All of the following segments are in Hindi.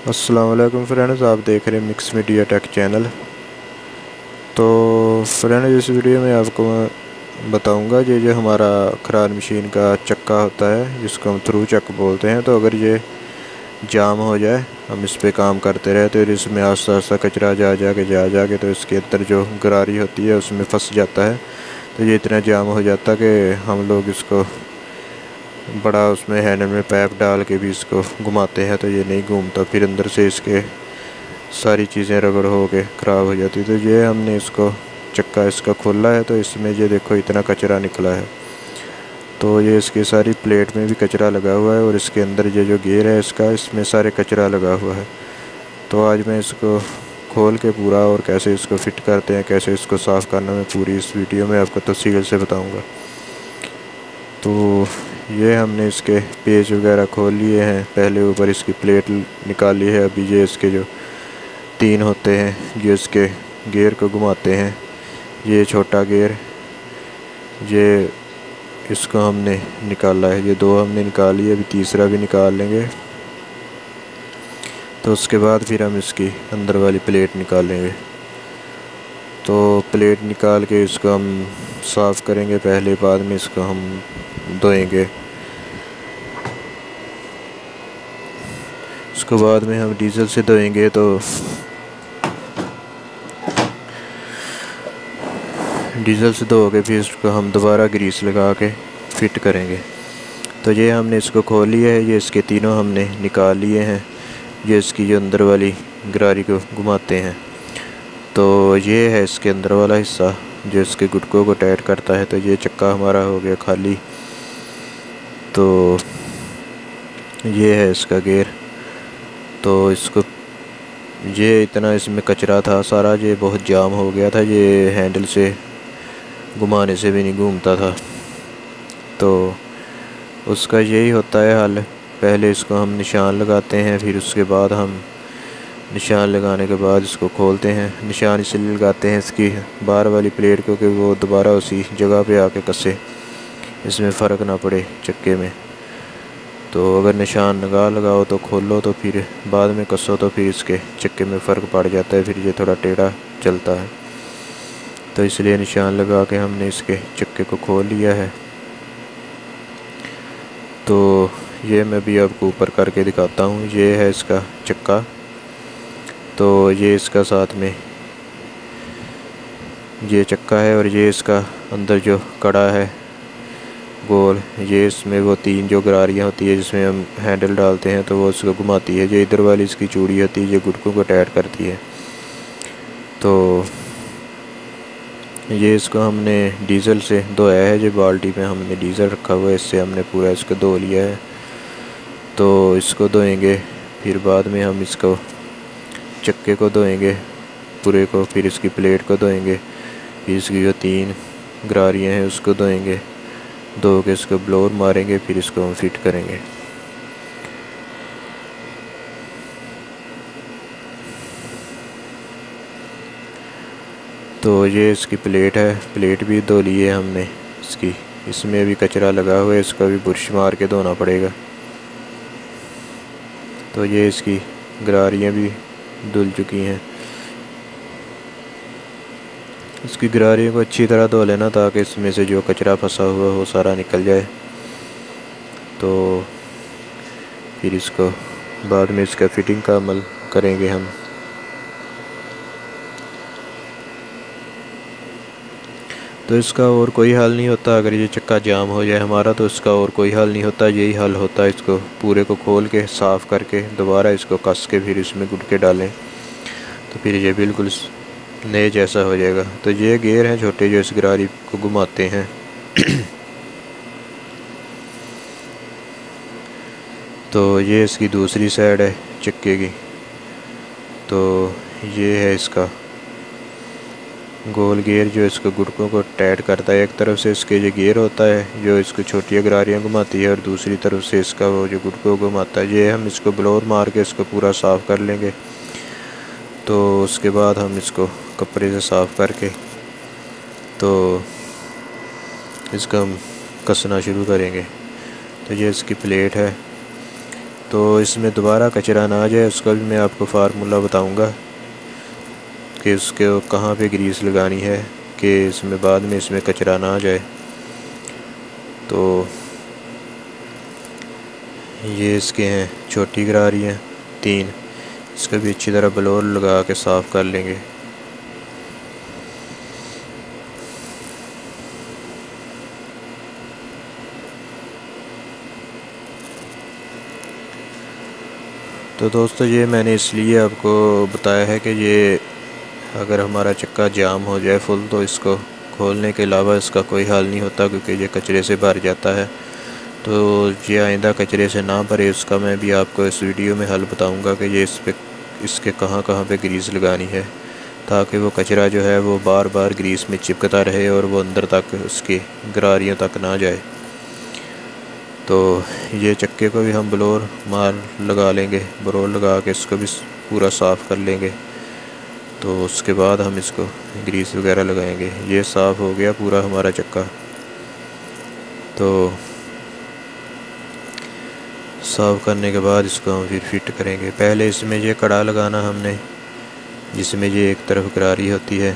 अस्सलाम वालेकुम फ्रेंड्स, आप देख रहे हैं मिक्स मीडिया टेक चैनल। तो फ्रेंड्स, इस वीडियो में आपको मैं बताऊंगा ये जो हमारा खराद मशीन का चक्का होता है जिसको हम थ्रू चक बोलते हैं। तो अगर ये जाम हो जाए, हम इस पे काम करते रहे तो इसमें आस्ता आस्ता कचरा जा के तो इसके अंदर जो गरारी होती है उसमें फंस जाता है। तो ये इतना जाम हो जाता है कि हम लोग इसको बड़ा उसमें हैंडल में पाइप डाल के भी इसको घुमाते हैं तो ये नहीं घूमता, फिर अंदर से इसके सारी चीज़ें रगड़ हो के ख़राब हो जाती। तो ये हमने इसको चक्का इसका खोला है तो इसमें ये देखो इतना कचरा निकला है। तो ये इसकी सारी प्लेट में भी कचरा लगा हुआ है और इसके अंदर ये जो गेयर है इसका, इसमें सारे कचरा लगा हुआ है। तो आज मैं इसको खोल के पूरा और कैसे इसको फिट करते हैं, कैसे इसको साफ़ करना, मैं पूरी इस वीडियो में आपको तफसील से बताऊँगा। तो ये हमने इसके पेज वगैरह खोल लिए हैं, पहले ऊपर इसकी प्लेट निकाली है। अभी ये इसके जो तीन होते हैं जो इसके गियर को घुमाते हैं, ये छोटा गियर, ये इसको हमने निकाला है, ये दो हमने निकाल लिए, अभी तीसरा भी निकाल लेंगे। तो उसके बाद फिर हम इसकी अंदर वाली प्लेट निकालेंगे। तो प्लेट निकाल के इसको हम साफ़ करेंगे पहले, बाद में इसको हम धोएंगे। उसके बाद में हम डीजल से धोएंगे। तो डीजल से धो के फिर इसको हम दोबारा ग्रीस लगा के फिट करेंगे। तो ये हमने इसको खोल लिया है, ये इसके तीनों हमने निकाल लिए हैं। ये इसकी जो अंदर वाली गरारी को घुमाते हैं, तो ये है इसके अंदर वाला हिस्सा जो इसके गुटकों को टाइट करता है। तो ये चक्का हमारा हो गया खाली। तो ये है इसका गियर। तो इसको ये इतना इसमें कचरा था सारा, ये बहुत जाम हो गया था, ये हैंडल से घुमाने से भी नहीं घूमता था। तो उसका यही होता है हल, पहले इसको हम निशान लगाते हैं, फिर उसके बाद हम निशान लगाने के बाद इसको खोलते हैं। निशान इसलिए लगाते हैं इसकी बाहर वाली प्लेट को कि वो दोबारा उसी जगह पे आके कसे, इसमें फ़र्क ना पड़े चक्के में। तो अगर निशान लगाओ तो खोलो तो फिर बाद में कसो तो फिर इसके चक्के में फ़र्क पड़ जाता है, फिर ये थोड़ा टेढ़ा चलता है। तो इसलिए निशान लगा के हमने इसके चक्के को खोल लिया है। तो ये मैं भी आपको ऊपर करके दिखाता हूँ। ये है इसका चक्का। तो ये इसका साथ में ये चक्का है और ये इसका अंदर जो कड़ा है गोल, ये इसमें वो तीन जो गरारियाँ होती है जिसमें हम हैंडल डालते हैं तो वो उसको घुमाती है। ये इधर वाली इसकी चूड़ी होती है, ये गुटकों को टाइट करती है। तो ये इसको हमने डीज़ल से धोया है, जो बाल्टी में हमने डीज़ल रखा हुआ है, इससे हमने पूरा इसको धो लिया है। तो इसको धोएंगे, फिर बाद में हम इसको चक्के को धोएंगे पूरे को, फिर इसकी प्लेट को धोएंगे, फिर इसकी जो तीन गरारियाँ हैं उसको धोएंगे, धो के इसको ब्लोर मारेंगे, फिर इसको हम फिट करेंगे। तो ये इसकी प्लेट है, प्लेट भी धो ली है हमने इसकी, इसमें भी कचरा लगा हुआ है, इसको भी बुरश मार के धोना पड़ेगा। तो ये इसकी गरारियाँ भी धुल चुकी हैं। इसकी गरारियों को अच्छी तरह धो लेना ताकि इसमें से जो कचरा फंसा हुआ वो सारा निकल जाए। तो फिर इसको बाद में इसका फिटिंग का अमल करेंगे हम। तो इसका और कोई हल नहीं होता, अगर ये चक्का जाम हो जाए हमारा तो इसका और कोई हल नहीं होता, यही हल होता है। इसको पूरे को खोल के साफ़ करके दोबारा इसको कस के फिर इसमें गुटके डालें तो फिर ये बिल्कुल नए जैसा हो जाएगा। तो ये गियर हैं छोटे जो इस गरारी को घुमाते हैं। तो ये इसकी दूसरी साइड है चक्के की। तो ये है इसका गोल गियर जो इसको गुटकों को टाइट करता है। एक तरफ से इसके जो गियर होता है जो इसको छोटी गरारियाँ घुमाती है और दूसरी तरफ से इसका वो जो गुटकों को घुमाता है। ये हम इसको ब्लोर मार के इसको पूरा साफ़ कर लेंगे। तो उसके बाद हम इसको कपड़े से साफ़ करके तो इसका हम कसना शुरू करेंगे। तो ये इसकी प्लेट है, तो इसमें दोबारा कचरा ना आ जाए उसका भी मैं आपको फार्मूला बताऊंगा कि उसके कहाँ पे ग्रीस लगानी है कि इसमें बाद में इसमें कचरा ना आ जाए। तो ये इसके हैं छोटी गरारी हैं 3, इसका भी अच्छी तरह ब्लोर लगा के साफ़ कर लेंगे। तो दोस्तों ये मैंने इसलिए आपको बताया है कि ये अगर हमारा चक्का जाम हो जाए फुल तो इसको खोलने के अलावा इसका कोई हल नहीं होता, क्योंकि ये कचरे से भर जाता है। तो ये आइंदा कचरे से ना भरे उसका मैं भी आपको इस वीडियो में हल बताऊंगा कि ये इसके कहाँ कहाँ पे ग्रीस लगानी है, ताकि वो कचरा जो है वो बार बार ग्रीस में चिपकता रहे और वो अंदर तक उसकी गरारियों तक ना जाए। तो ये चक्के को भी हम ब्लोर मार लगा लेंगे, ब्लोर लगा के इसको भी पूरा साफ़ कर लेंगे। तो उसके बाद हम इसको ग्रीस वगैरह लगाएंगे। ये साफ़ हो गया पूरा हमारा चक्का। तो साफ़ करने के बाद इसको हम फिर फिट करेंगे। पहले इसमें ये कड़ा लगाना हमने, जिसमें ये एक तरफ गरारी होती है।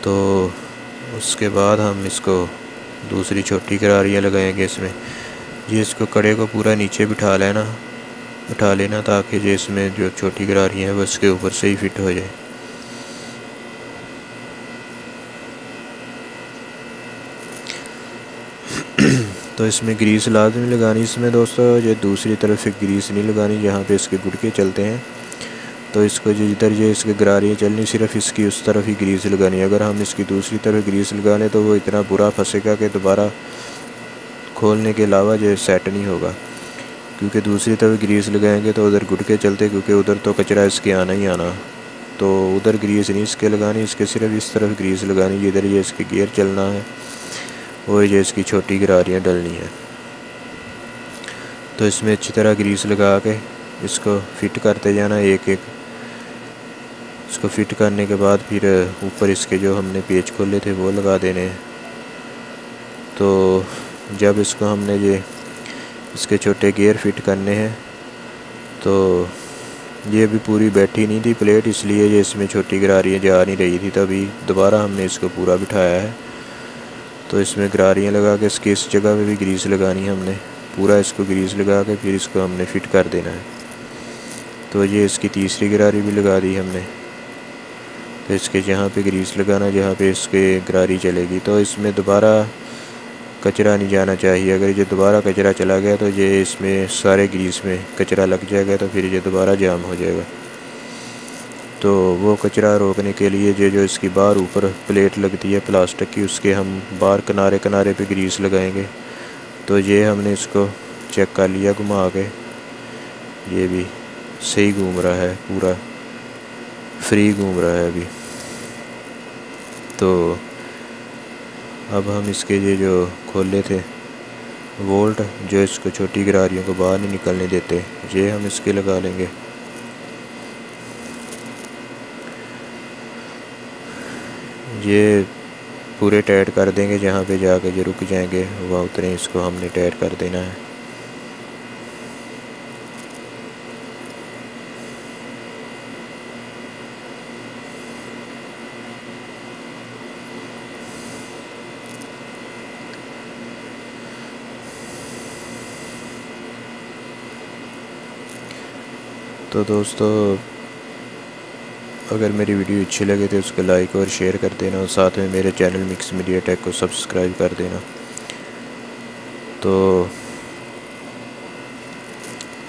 तो उसके बाद हम इसको दूसरी छोटी गरारियाँ लगाएंगे इसमें। ये इसको कड़े को पूरा नीचे बिठा लेना ताकि ये इसमें जो छोटी गरारियाँ हैं वो इसके ऊपर से ही फिट हो जाए। तो इसमें ग्रीस लाजमी लगानी इसमें दोस्तों, ये दूसरी तरफ से ग्रीस नहीं लगानी जहाँ पे इसके गुड़के चलते हैं। तो इसको जिधर ये इसके गरारियाँ चलनी सिर्फ इसकी उस तरफ ही ग्रीस लगानी है। अगर हम इसकी दूसरी तरफ ग्रीस लगा लें तो वो इतना बुरा फंसेगा कि दोबारा खोलने के अलावा ये सेट नहीं होगा, क्योंकि दूसरी तरफ ग्रीस लगाएंगे तो उधर गुड़के चलते, क्योंकि उधर तो कचरा इसके आना ही आना। तो उधर ग्रीस नहीं इसके लगानी, इसके सिर्फ इस तरफ ग्रीस लगानी जिधर ये इसके गियर चलना है और ये इसकी छोटी गरारियाँ डलनी है। तो इसमें अच्छी तरह ग्रीस लगा के इसको फिट करते जाना एक एक। इसको फिट करने के बाद फिर ऊपर इसके जो हमने पेच खोले थे वो लगा देने हैं। तो जब इसको हमने ये इसके छोटे गियर फिट करने हैं, तो ये भी पूरी बैठी नहीं थी प्लेट, इसलिए ये इसमें छोटी गरारियाँ जा नहीं रही थी, तभी दोबारा हमने इसको पूरा बिठाया है। तो इसमें गरारियाँ लगा के इसकी इस जगह पे भी ग्रीस लगानी है हमने, पूरा इसको ग्रीस लगा के फिर इसको हमने फिट कर देना है। तो ये इसकी तीसरी गरारी भी लगा दी हमने। तो इसके जहाँ पे ग्रीस लगाना जहाँ पे इसके गरारी चलेगी, तो इसमें दोबारा कचरा नहीं जाना चाहिए। अगर ये दोबारा कचरा चला गया तो ये इसमें सारे ग्रीस में कचरा लग जाएगा, तो फिर ये दोबारा जाम हो जाएगा। तो वो कचरा रोकने के लिए ये जो इसकी बाहर ऊपर प्लेट लगती है प्लास्टिक की, उसके हम बाहर किनारे किनारे पे ग्रीस लगाएंगे। तो ये हमने इसको चेक कर लिया घुमा के, ये भी सही घूम रहा है, पूरा फ्री घूम रहा है अभी। तो अब हम इसके ये जो खोले थे वोल्ट जो इसको छोटी गरारियों को बाहर नहीं निकलने देते, ये हम इसके लगा लेंगे। ये पूरे टाइट कर देंगे, जहाँ पे जाके जो रुक जाएंगे वहाँ उतरे इसको हमने टाइट कर देना है। तो दोस्तों अगर मेरी वीडियो अच्छी लगे तो उसको लाइक और शेयर कर देना, और साथ में मेरे चैनल मिक्स मीडिया टेक को सब्सक्राइब कर देना। तो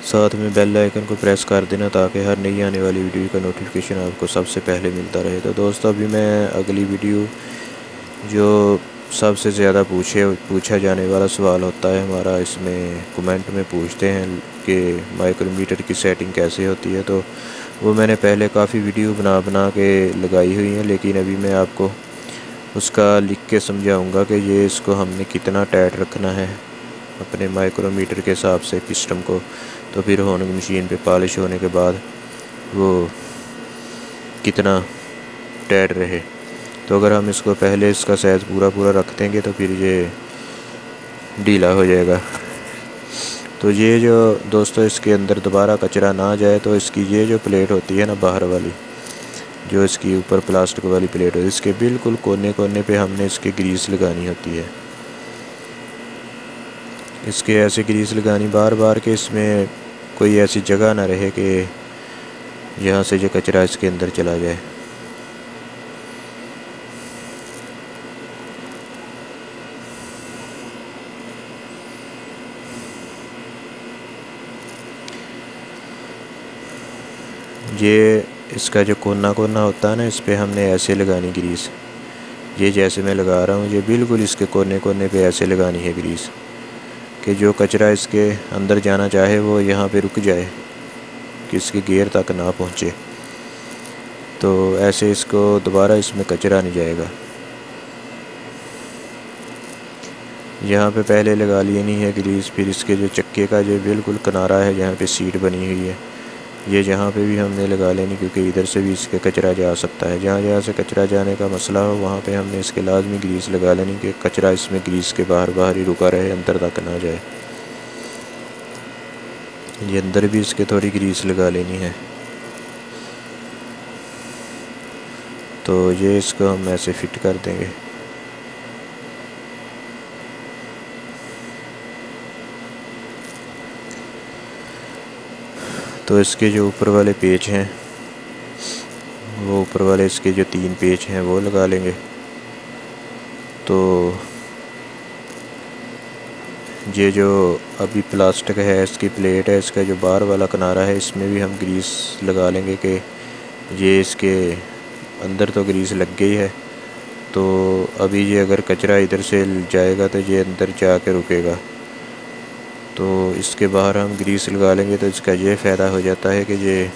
साथ में बेल आइकन को प्रेस कर देना ताकि हर नई आने वाली वीडियो का नोटिफिकेशन आपको सबसे पहले मिलता रहे। तो दोस्तों अभी मैं अगली वीडियो जो सबसे ज़्यादा पूछा जाने वाला सवाल होता है हमारा, इसमें कमेंट में पूछते हैं कि माइक्रोमीटर की सेटिंग कैसे होती है, तो वो मैंने पहले काफ़ी वीडियो बना के लगाई हुई हैं, लेकिन अभी मैं आपको उसका लिख के समझाऊंगा कि ये इसको हमने कितना टाइट रखना है अपने माइक्रोमीटर के हिसाब से पिस्टन को। तो फिर होनिंग मशीन पे पॉलिश होने के बाद वो कितना टाइट रहे। तो अगर हम इसको पहले इसका साइज़ पूरा रख देंगे तो फिर ये ढीला हो जाएगा। तो ये जो दोस्तों इसके अंदर दोबारा कचरा ना जाए तो इसकी ये जो प्लेट होती है ना बाहर वाली, जो इसकी ऊपर प्लास्टिक वाली प्लेट होती है, इसके बिल्कुल कोने कोने पे हमने इसके ग्रीस लगानी होती है। इसके ऐसे ग्रीस लगानी बार बार के इसमें कोई ऐसी जगह ना रहे कि यहाँ से जो कचरा इसके अंदर चला जाए। ये इसका जो कोना कोना होता है ना, इस पे हमने ऐसे लगानी ग्रीस। ये जैसे मैं लगा रहा हूँ, ये बिल्कुल इसके कोने कोने पे ऐसे लगानी है ग्रीस कि जो कचरा इसके अंदर जाना चाहे वो यहाँ पे रुक जाए, कि इसकी गियर तक ना पहुँचे। तो ऐसे इसको दोबारा इसमें कचरा नहीं जाएगा। यहाँ पे पहले लगा लेनी है ग्रीस। फिर इसके जो चक्के का जो बिल्कुल किनारा है जहाँ पे सीट बनी हुई है, ये जहाँ पे भी हमने लगा लेनी, क्योंकि इधर से भी इसके कचरा जा सकता है। जहाँ जहाँ से कचरा जाने का मसला हो वहाँ पे हमने इसके लाजमी ग्रीस लगा लेनी कि कचरा इसमें ग्रीस के बाहर बाहर ही रुका रहे, अंदर तक ना जाए। ये अंदर भी इसके थोड़ी ग्रीस लगा लेनी है। तो ये इसको हम ऐसे फिट कर देंगे। तो इसके जो ऊपर वाले पेच हैं, वो ऊपर वाले इसके जो 3 पेच हैं वो लगा लेंगे। तो ये जो अभी प्लास्टिक है, इसकी प्लेट है, इसका जो बाहर वाला किनारा है, इसमें भी हम ग्रीस लगा लेंगे कि ये इसके अंदर तो ग्रीस लग गई है। तो अभी ये अगर कचरा इधर से जाएगा तो ये अंदर जाके रुकेगा। तो इसके बाहर हम ग्रीस लगा लेंगे तो इसका ये फ़ायदा हो जाता है कि ये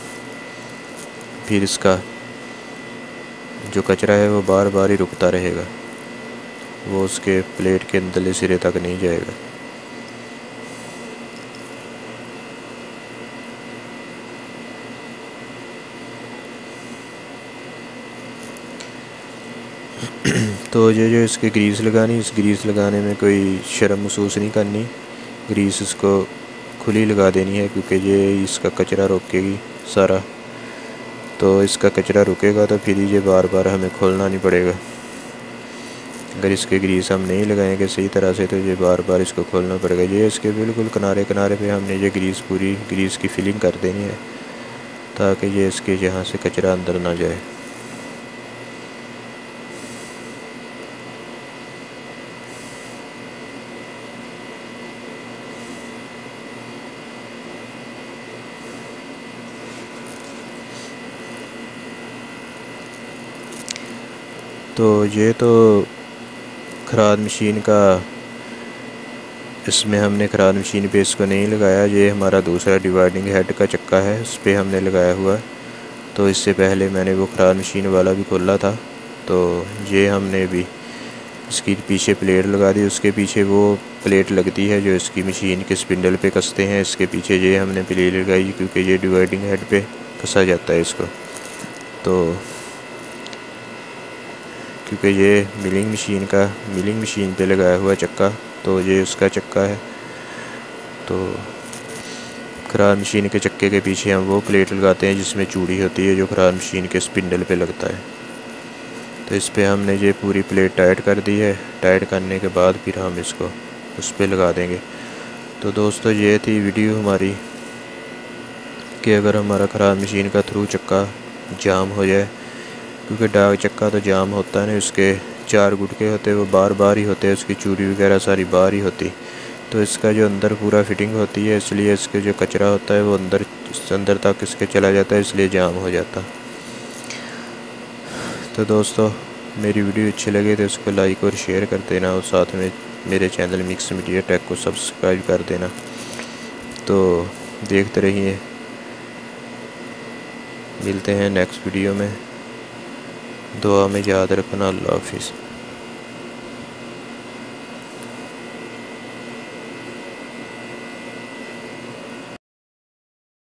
फिर इसका जो कचरा है वो बार बार ही रुकता रहेगा, वो उसके प्लेट के अंदरले सिरे तक नहीं जाएगा। तो ये जो इसकी ग्रीस लगानी, इस ग्रीस लगाने में कोई शर्म महसूस नहीं करनी। ग्रीस इसको खुली लगा देनी है, क्योंकि ये इसका कचरा रोकेगी सारा। तो इसका कचरा रुकेगा तो फिर ये बार बार हमें खोलना नहीं पड़ेगा। अगर इसके ग्रीस हम नहीं लगाएंगे सही तरह से तो ये बार बार इसको खोलना पड़ेगा। ये इसके बिल्कुल किनारे किनारे पे हमने ये ग्रीस पूरी ग्रीस की फिलिंग कर देनी है, ताकि ये इसके यहाँ से कचरा अंदर ना जाए। तो ये तो खराद मशीन का, इसमें हमने खराद मशीन पे इसको नहीं लगाया। ये हमारा दूसरा डिवाइडिंग हेड का चक्का है, उस पर हमने लगाया हुआ है। तो इससे पहले मैंने वो खराद मशीन वाला भी खोला था। तो ये हमने भी इसकी पीछे प्लेट लगा दी। उसके पीछे वो प्लेट लगती है जो इसकी मशीन के स्पिंडल पे कसते हैं। इसके पीछे ये हमने प्लेट लगाई, क्योंकि ये डिवाइडिंग हेड पे कसा जाता है इसको। तो क्योंकि ये मिलिंग मशीन पे लगाया हुआ चक्का, तो ये उसका चक्का है। तो खराद मशीन के चक्के के पीछे हम वो प्लेट लगाते हैं जिसमें चूड़ी होती है, जो खराद मशीन के स्पिंडल पे लगता है। तो इस पे हमने ये पूरी प्लेट टाइट कर दी है। टाइट करने के बाद फिर हम इसको उस पे लगा देंगे। तो दोस्तों ये थी वीडियो हमारी कि अगर हमारा खराद मशीन का थ्रू चक्का जाम हो जाए, क्योंकि डाक चक्का तो जाम होता है ना, उसके 4 गुटके होते हैं, वो बार बार ही होते हैं, उसकी चूड़ी वगैरह सारी बाहर ही होती। तो इसका जो अंदर पूरा फिटिंग होती है, इसलिए इसके जो कचरा होता है वो अंदर तक इसके चला जाता है, इसलिए जाम हो जाता। तो दोस्तों मेरी वीडियो अच्छी लगे तो इसको लाइक और शेयर कर देना, और साथ में मेरे चैनल मिक्स मीडिया टेक को सब्सक्राइब कर देना। तो देखते रहिए, मिलते हैं नेक्स्ट वीडियो में। दुआ में याद रखना। अल्लाह हाफिज़।